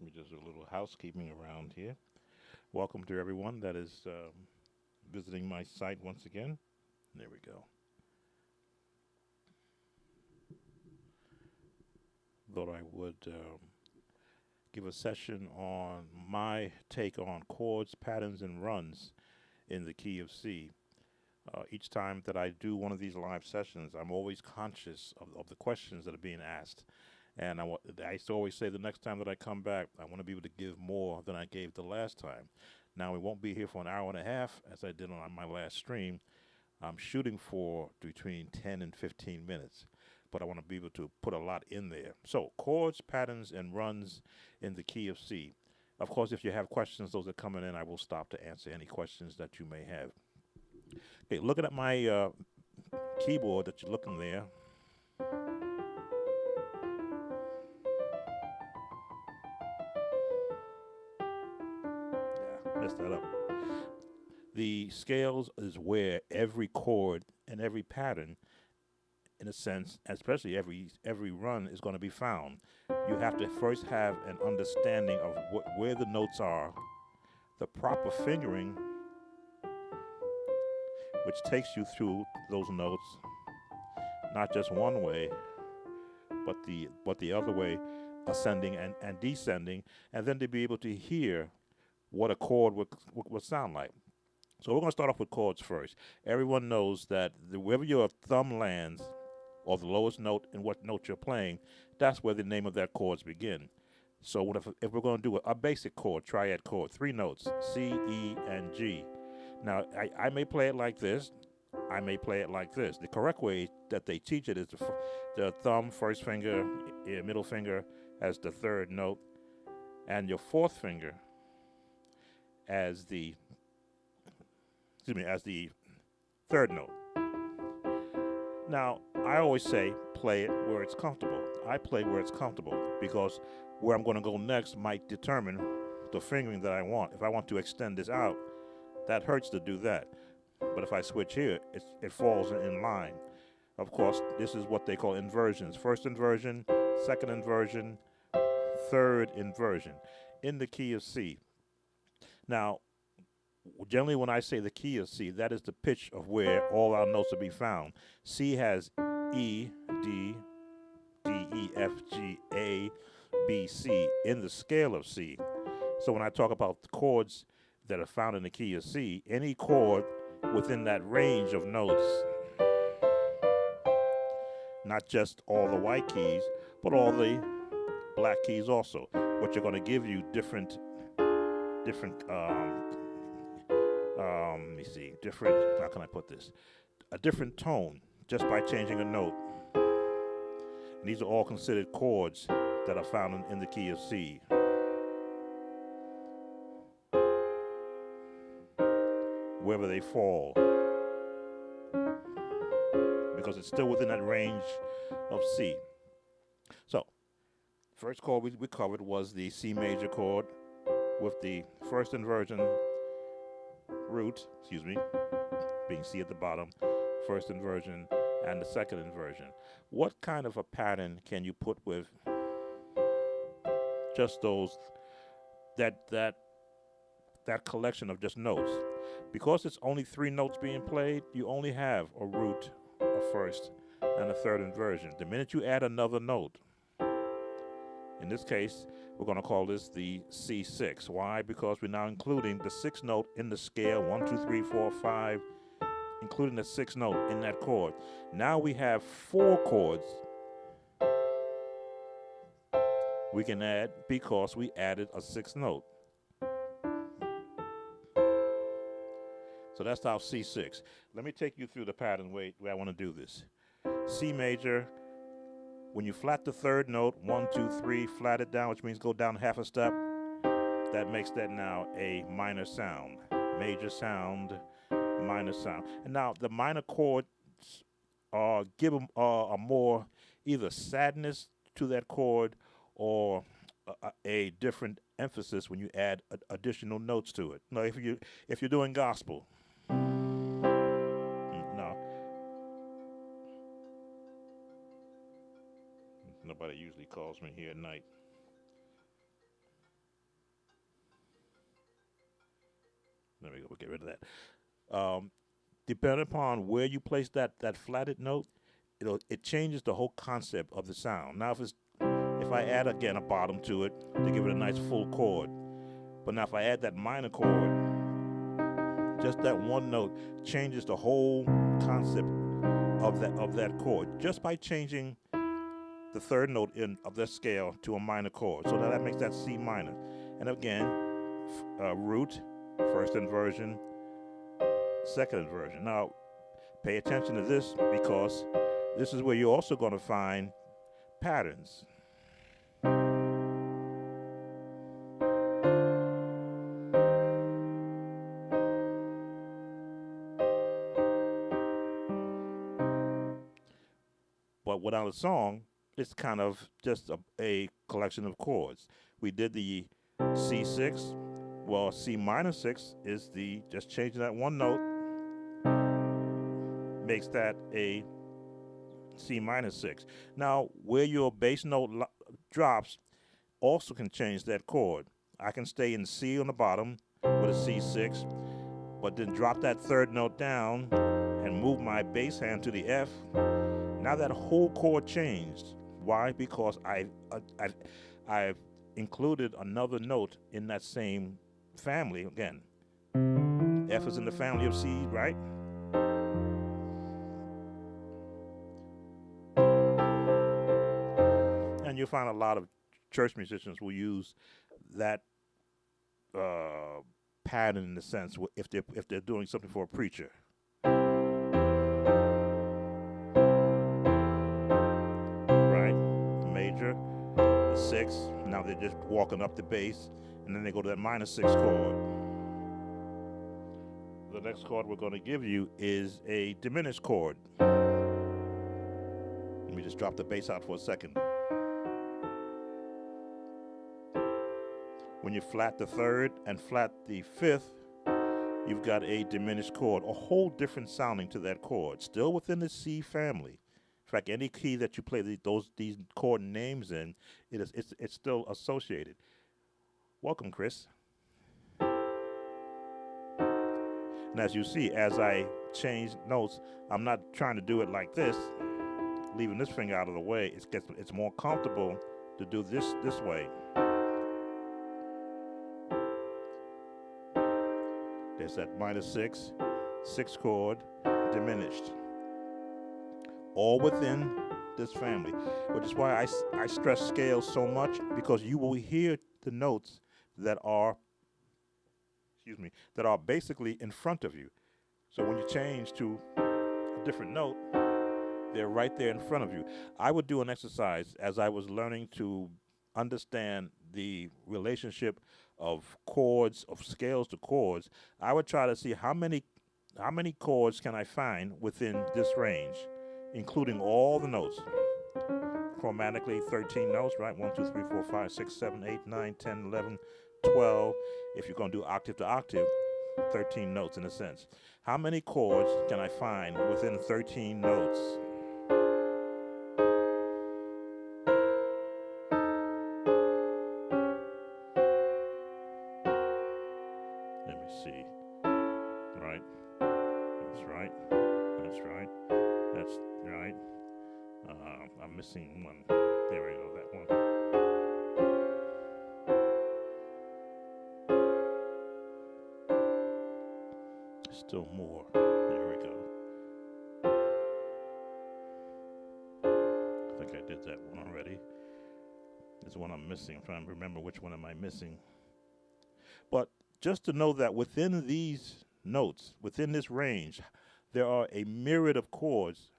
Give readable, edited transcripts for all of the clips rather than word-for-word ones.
Let me just do a little housekeeping around here. Welcome to everyone that is visiting my site once again. There we go. Thought I would give a session on my take on chords, patterns, and runs in the key of C. Each time that I do one of these live sessions, I'm always conscious of the questions that are being asked. And I used to always say the next time that I come back, I want to be able to give more than I gave the last time. Now, we won't be here for an hour and a half, as I did on my last stream. I'm shooting for between 10 and 15 minutes, but I want to be able to put a lot in there. So, chords, patterns, and runs in the key of C. Of course, if you have questions, those are coming in, I will stop to answer any questions that you may have. Okay, looking at my keyboard that you're looking there. Messed that up. The scales is where every chord and every pattern, in a sense, especially every run, is going to be found. You have to first have an understanding of where the notes are, the proper fingering, which takes you through those notes, not just one way, but the other way, ascending and descending, and then to be able to hear what a chord would sound like. So we're going to start off with chords first. Everyone knows that wherever your thumb lands, or the lowest note in what note you're playing, that's where the name of that chords begin. So if we're going to do a basic chord, triad chord, 3 notes, C, E, and G. Now, I may play it like this. I may play it like this. The correct way that they teach it is the thumb, first finger, middle finger as the 3rd note, and your 4th finger as the 3rd note. Now, I always say play it where it's comfortable. I play where it's comfortable because where I'm going to go next might determine the fingering that I want. If I want to extend this out, that hurts to do that. But if I switch here, it falls in line. Of course, this is what they call inversions. 1st inversion, 2nd inversion, 3rd inversion in the key of C. Now, generally when I say the key of C, that is the pitch of where all our notes will be found. C has E, D, D, E, F, G, A, B, C in the scale of C. So when I talk about the chords that are found in the key of C, any chord within that range of notes, not just all the white keys, but all the black keys also, which are going to give you different let me see, how can I put this? A different tone just by changing a note. And these are all considered chords that are found in the key of C. Wherever they fall, because it's still within that range of C. So, first chord we covered was the C major chord with the 1st inversion root, being C at the bottom, 1st inversion, and the 2nd inversion. What kind of a pattern can you put with just those, that collection of just notes? Because it's only 3 notes being played, you only have a root, a 1st, and a 3rd inversion. The minute you add another note, in this case, we're going to call this the C6. Why? Because we're now including the 6th note in the scale, 1, 2, 3, 4, 5, including the 6th note in that chord. Now we have 4 chords we can add because we added a 6th note. So that's our C6. Let me take you through the pattern way I want to do this. C major, when you flat the third note, 1, 2, 3, flat it down, which means go down half a step. That makes that now a minor sound. Major sound, minor sound. And now the minor chords give them a more either sadness to that chord or a different emphasis when you add additional notes to it. Now, if you're doing gospel, no, nobody usually calls me here at night. There we go. We'll get rid of that. Depending upon where you place that flatted note, it changes the whole concept of the sound. Now, if I add again a bottom to it to give it a nice full chord, but now if I add that minor chord, just that one note changes the whole concept of that chord just by changing the third note of that scale to a minor chord. So that makes that C minor. And again, root, first inversion, second inversion. Now, pay attention to this because this is where you're also going to find patterns. But without a song, it's kind of just a collection of chords. We did the C6. Well, C minor 6 is just changing that one note, makes that a C minor 6. Now, where your bass note drops also can change that chord. I can stay in C on the bottom with a C6, but then drop that third note down and move my bass hand to the F. Now that whole chord changed. Why? Because I've included another note in that same family. Again, F is in the family of C, right? And you'll find a lot of church musicians will use that pattern in the sense if they're doing something for a preacher. Major, the 6. Now they're just walking up the bass, and then they go to that minor 6 chord. The next chord we're going to give you is a diminished chord. Let me just drop the bass out for a second. When you flat the third and flat the fifth, you've got a diminished chord, a whole different sounding to that chord, still within the C family. In fact, any key that you play these chord names in, it's still associated. Welcome, Chris. And as you see, as I change notes, I'm not trying to do it like this, leaving this finger out of the way. It's more comfortable to do this way. There's that minor 6 chord, diminished. All within this family, which is why I stress scales so much, because you will hear the notes that are basically in front of you. So when you change to a different note, they're right there in front of you. I would do an exercise as I was learning to understand the relationship of chords, of scales to chords. I would try to see how many chords can I find within this range, including all the notes. Chromatically, 13 notes, right? 1, 2, 3, 4, 5, 6, 7, 8, 9, 10, 11, 12. If you're going to do octave to octave, 13 notes in a sense. How many chords can I find within 13 notes? Let me see. Right. That's right. That's right. That's right. I'm missing one. There we go, that one. Still more. There we go. I think I did that one already. There's one I'm missing. I'm trying to remember which one am I missing. But just to know that within these notes within this range. There are a myriad of chords.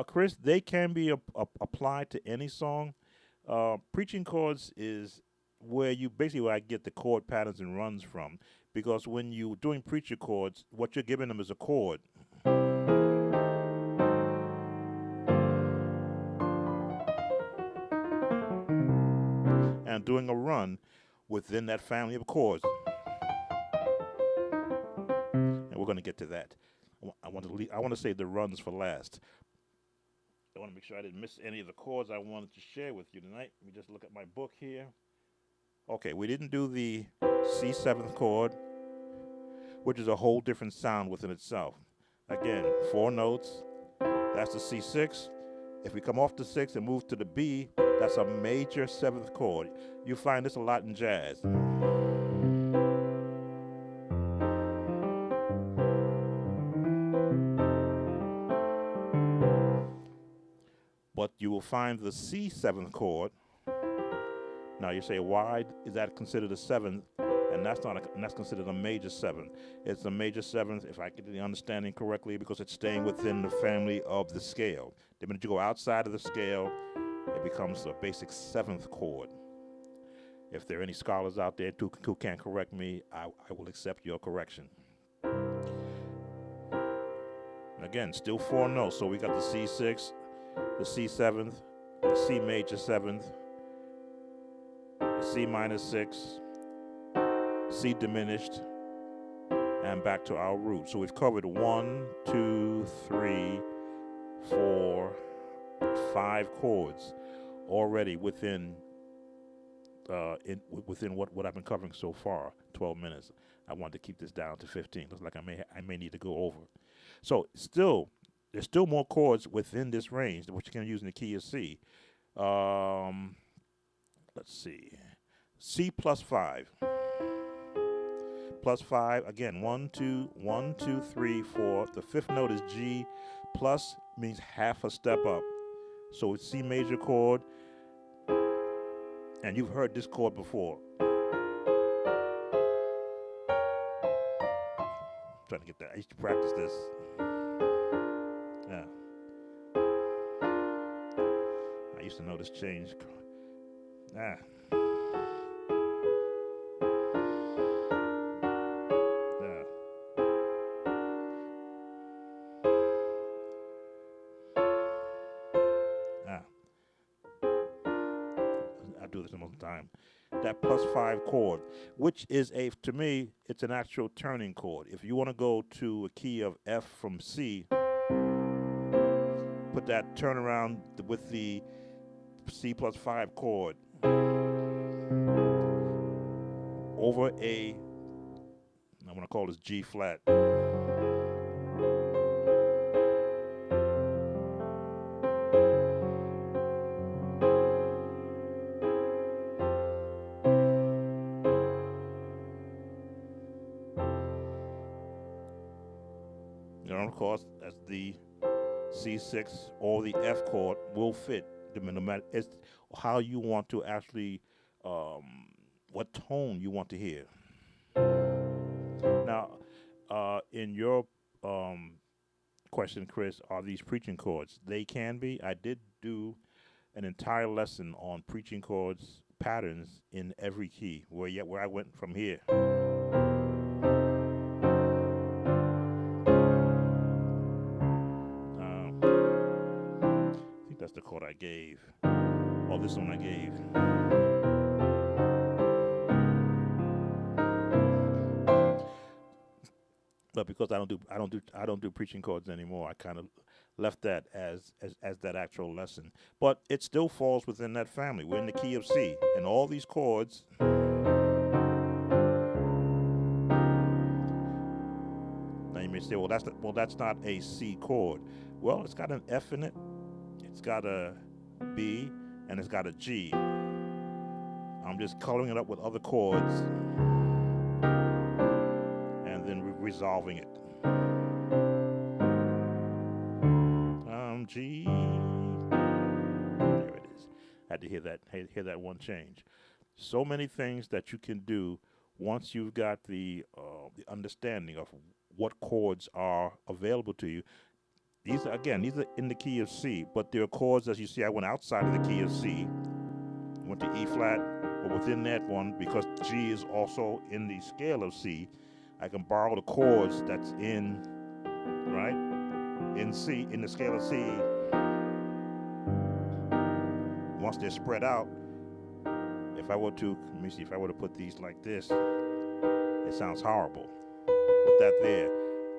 Chris, they can be applied to any song. Preaching chords is where I get the chord patterns and runs from, because when you're doing preacher chords, what you're giving them is a chord. And doing a run within that family of chords. And we're going to get to that. I want to save the runs for last. I want to make sure I didn't miss any of the chords I wanted to share with you tonight. Let me just look at my book here. Okay, we didn't do the C7th chord, which is a whole different sound within itself. Again, 4 notes. That's the C6. If we come off the 6 and move to the B, that's a major 7th chord. You find this a lot in jazz. But you will find the C7th chord. Now you say, why is that considered a 7th? And that's considered a major 7th. It's a major 7th, if I get the understanding correctly, because it's staying within the family of the scale. The minute you go outside of the scale, it becomes a basic 7th chord. If there are any scholars out there who can correct me, I will accept your correction. Again, still 4 notes. So we got the C6, the C7th, the C major 7th, the C minor 6, C diminished, and back to our root. So we've covered 1, 2, 3, 4, 5 chords already within what I've been covering so far, 12 minutes. I wanted to keep this down to 15. Looks like I may need to go over. So there's still more chords within this range, which you can use in the key of C. Let's see, C plus 5. Plus 5, again, 1, 2, 1, 2, 3, 4. The 5th note is G. Plus means half a step up. So it's C major chord. And you've heard this chord before. I'm trying to get that. I used to practice this. Yeah. I used to know this change. Ah. Do this most of the time. That plus 5 chord, which is to me, it's an actual turning chord. If you want to go to a key of F from C, put that turn around with the C plus 5 chord over I want to call this G flat. Of course, as the C6 or the F chord will fit, no matter it's how you want to actually, what tone you want to hear. Now, in your question, Chris, are these preaching chords? They can be. I did do an entire lesson on preaching chords patterns in every key, where I went from here. That's the chord I gave. Oh, this one I gave. But because I don't do preaching chords anymore, I kind of left that as that actual lesson. But it still falls within that family. We're in the key of C, and all these chords. Now you may say, well, that's not a C chord. Well, it's got an F in it. It's got a B, and it's got a G. I'm just coloring it up with other chords and then resolving it. G. There it is. Had to hear that one change. So many things that you can do once you've got the understanding of what chords are available to you, these are in the key of C, but there are chords, as you see, I went outside of the key of C, went to E flat, but within that one, because G is also in the scale of C, I can borrow the chords that's in, right, in C, in the scale of C. Once they're spread out, if I were to, let me see, if I were to put these like this, it sounds horrible with that there.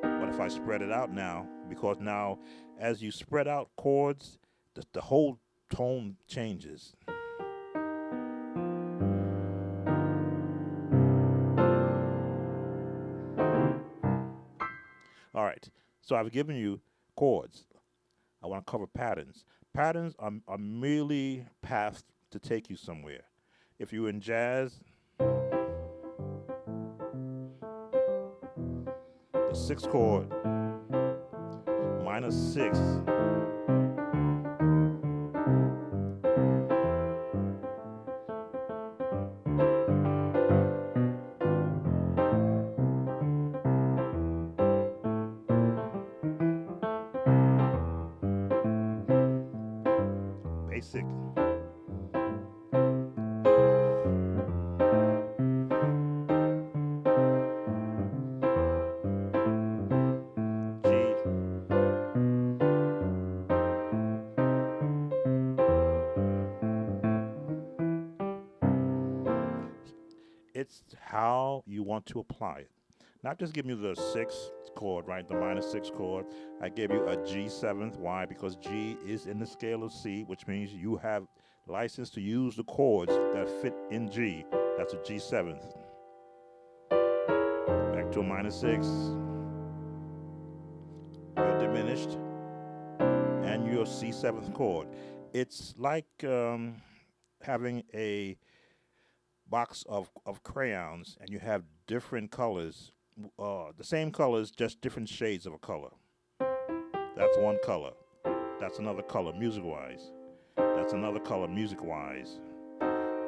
But if I spread it out now, because now as you spread out chords, the whole tone changes. All right, so I've given you chords. I want to cover patterns. Patterns are merely paths to take you somewhere. If you're in jazz, the sixth chord, minus 6, basic. G. It's how you want to apply it. Not just giving you the sixth chord, right? The minus 6 chord. I gave you a G seventh. Why? Because G is in the scale of C, which means you have license to use the chords that fit in G. That's a G seventh. Back to a minus 6. You're diminished. And your C seventh chord. It's like having a box of crayons and you have different colors, the same colors, just different shades of a color. That's one color. That's another color music-wise. That's another color music-wise.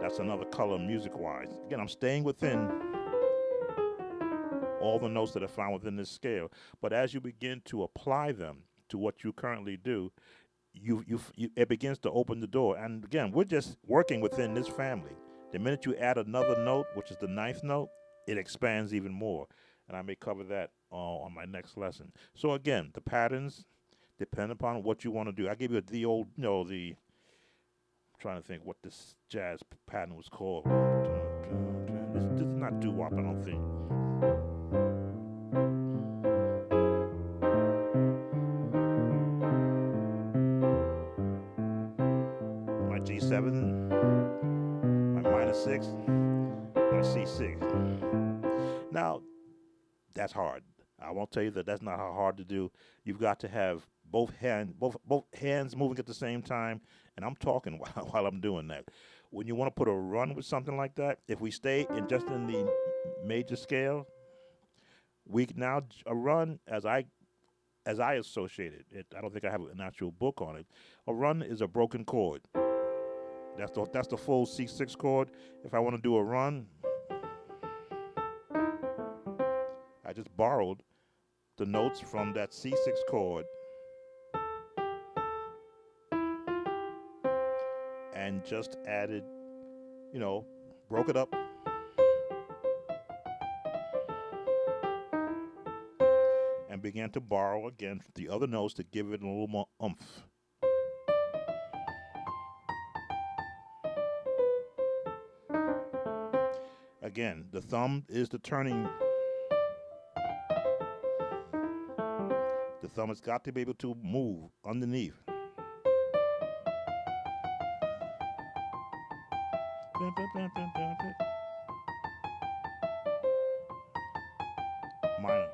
That's another color music-wise. Again, I'm staying within all the notes that are found within this scale. But as you begin to apply them to what you currently do, it begins to open the door. And again, we're just working within this family. The minute you add another note, which is the ninth note, it expands even more. And I may cover that on my next lesson. So again, the patterns depend upon what you want to do. I gave you the old, I'm trying to think what this jazz pattern was called. This is not doo-wop, I don't think. My G7, my minus 6, my C6. Now, that's hard. I won't tell you that that's not hard to do. You've got to have both hands moving at the same time, and I'm talking while I'm doing that. When you want to put a run with something like that, if we stay in just in the major scale, we now a run as I associate it. I don't think I have an actual book on it. A run is a broken chord. That's the full C6 chord. If I want to do a run, I just borrowed the notes from that C6 chord and just added, broke it up and began to borrow again the other notes to give it a little more oomph. Again, the thumb is the turning. The thumb has got to be able to move underneath. Minor.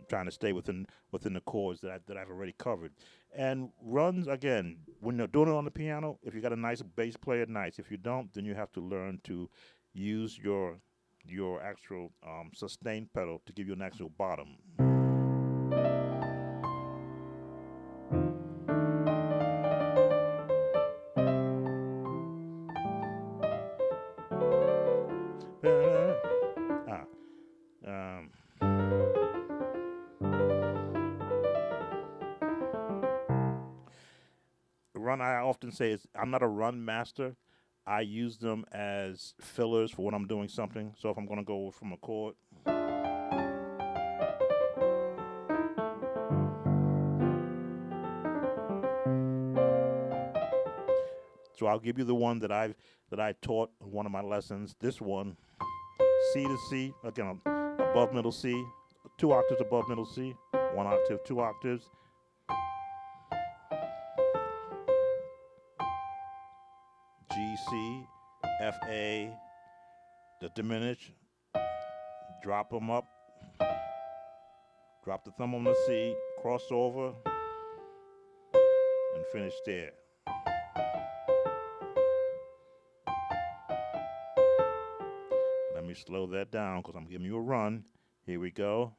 Trying to stay within the chords that I've already covered. And runs, again, when you're doing it on the piano, if you got a nice bass player, nice. If you don't, then you have to learn to use your actual sustain pedal to give you an actual bottom. run, I often say, is I'm not a run master. I use them as fillers for when I'm doing something. So if I'm going to go from a chord, so I'll give you the one that I taught in one of my lessons. This one, C to C, again, above middle C, 2 octaves above middle C, 1 octave, 2 octaves. G, C, F, A, the diminished, drop them up, drop the thumb on the C, cross over, and finish there. Let me slow that down because I'm giving you a run. Here we go.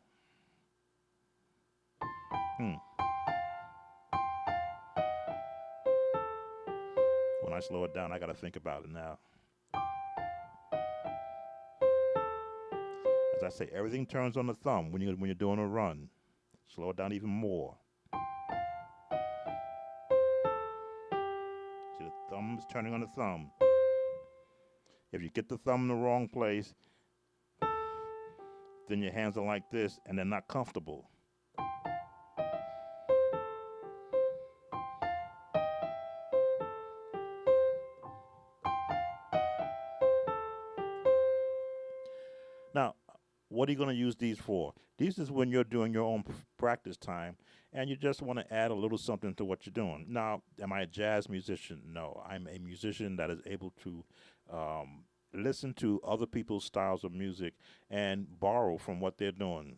When I slow it down, I got to think about it now. As I say, everything turns on the thumb when you're doing a run. Slow it down even more. See, the thumb is turning on the thumb. If you get the thumb in the wrong place, then your hands are like this and they're not comfortable. Now, what are you going to use these for? These is when you're doing your own practice time and you just want to add a little something to what you're doing. Now, am I a jazz musician? No, I'm a musician that is able to listen to other people's styles of music and borrow from what they're doing.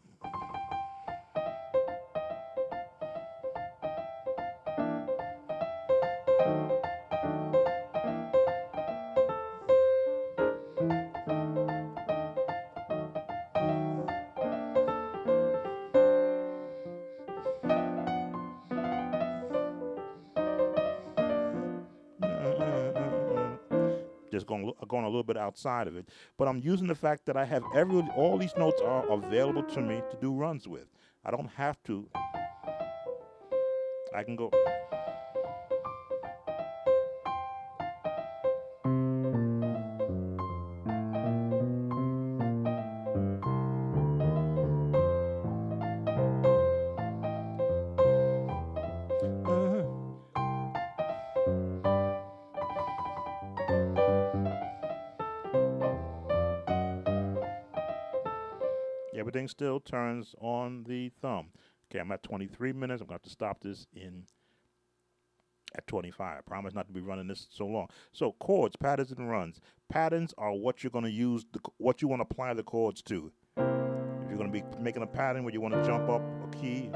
Just going a little bit outside of it, but I'm using the fact that I have all these notes are available to me to do runs with. I don't have to. I can go. Everything still turns on the thumb. Okay, I'm at 23 minutes. I'm going to have to stop this at 25. I promise not to be running this so long. So chords, patterns, and runs. Patterns are what you're going to use, what you want to apply the chords to. If you're going to be making a pattern where you want to jump up a key,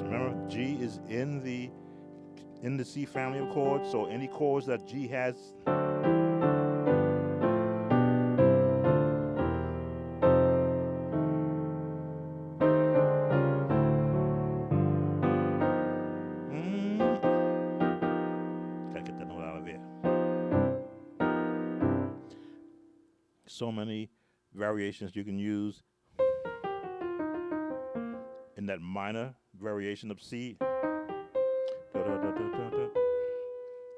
remember G is in the C family of chords, so any chords that G has, gotta get that note out of there. So many variations you can use in that minor variation of C,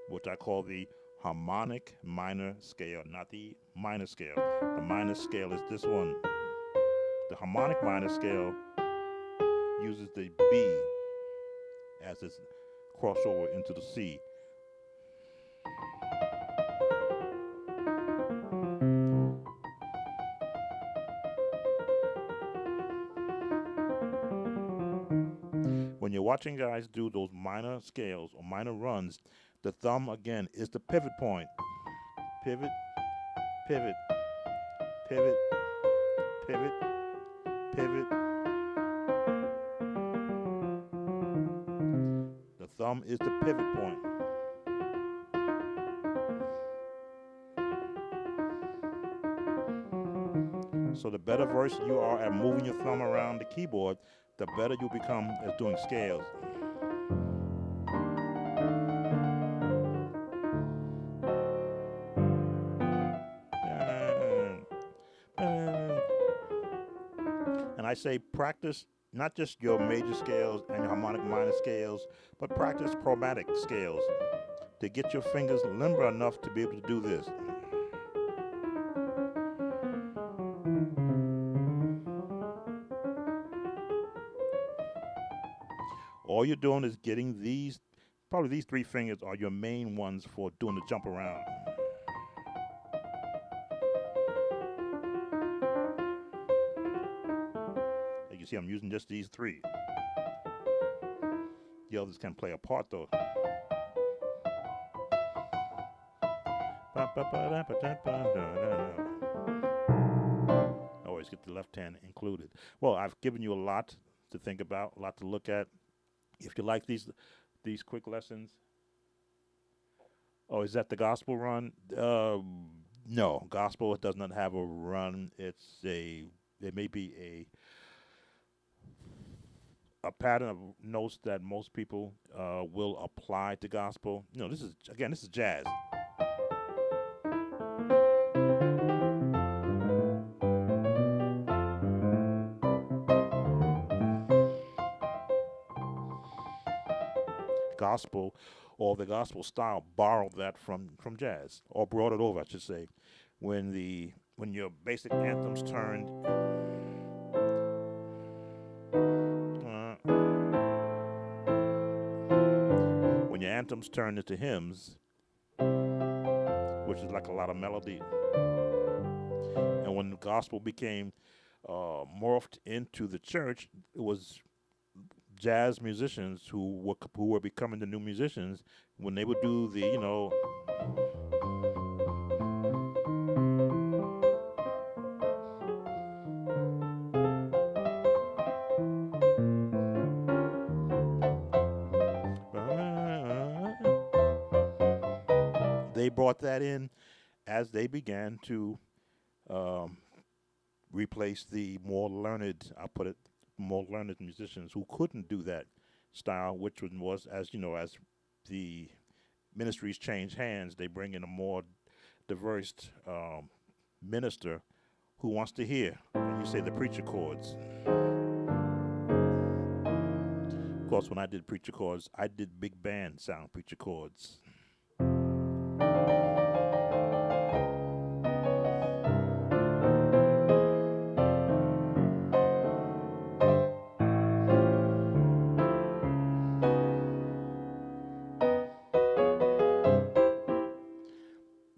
which I call the harmonic minor scale, not the minor scale. The minor scale is this one. The harmonic minor scale uses the B as its crossover into the C. When you're watching guys do those minor scales or minor runs, the thumb, again, is the pivot point. Pivot, pivot, pivot, pivot, pivot. The thumb is the pivot point. So the better versed you are at moving your thumb around the keyboard, the better you'll become at doing scales. And I I say practice not just your major scales and your harmonic minor scales, but practice chromatic scales to get your fingers limber enough to be able to do this. All you're doing is getting these, probably these three fingers are your main ones for doing the jump around. As you see, I'm using just these three. The others can play a part though. Always get the left hand included. Well, I've given you a lot to think about, a lot to look at. If you like these quick lessons. Oh, is that the gospel run? No, gospel does not have a run. There may be a pattern of notes that most people will apply to gospel. No, this is jazz. Gospel, or the gospel style, borrowed that from jazz, or brought it over, I should say. When your basic anthems turned when your anthems turned into hymns, which is like a lot of melody, and when the gospel became morphed into the church, it was jazz musicians who were becoming the new musicians. When they would do the, they brought that in as they began to replace the more learned, more learned musicians who couldn't do that style, which was as the ministries change hands, they bring in a more diverse minister who wants to hear. And you say the preacher chords. Of course, when I did preacher chords, I did big band sound preacher chords.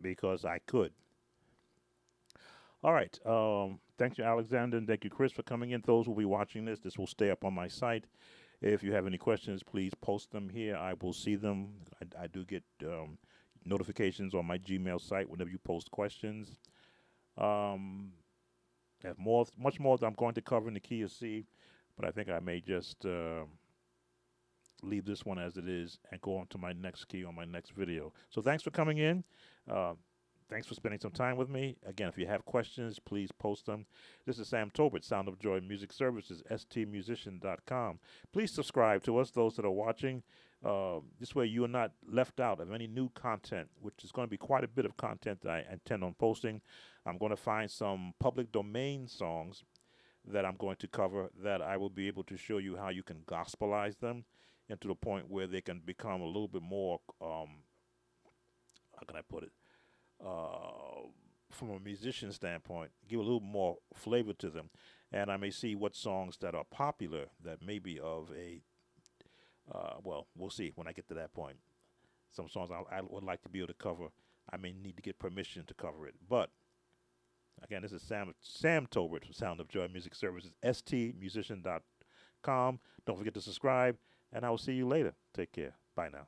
Because I could. All right. Thank you, Alexander, and thank you, Chris, for coming in. Those who will be watching this. This will stay up on my site. If you have any questions, please post them here. I will see them. I do get notifications on my Gmail site whenever you post questions. Have much more that I'm going to cover in the key of C, but I think I may just leave this one as it is and go on to my next key on my next video. So thanks for coming in. Thanks for spending some time with me. Again, if you have questions, please post them. This is Sam Tobert, Sound of Joy Music Services, stmusician.com. Please subscribe to us, those that are watching. This way you are not left out of any new content, which is going to be quite a bit of content that I intend on posting. I'm going to find some public domain songs that I'm going to cover that I will be able to show you how you can gospelize them and to the point where they can become a little bit more, how can I put it, from a musician standpoint, give a little more flavor to them. And I may see what songs that are popular that may be of a, well, we'll see when I get to that point. Some songs I would like to be able to cover, I may need to get permission to cover it. But, again, this is Sam Tobert from Sound of Joy Music Services, stmusician.com. Don't forget to subscribe, and I will see you later. Take care. Bye now.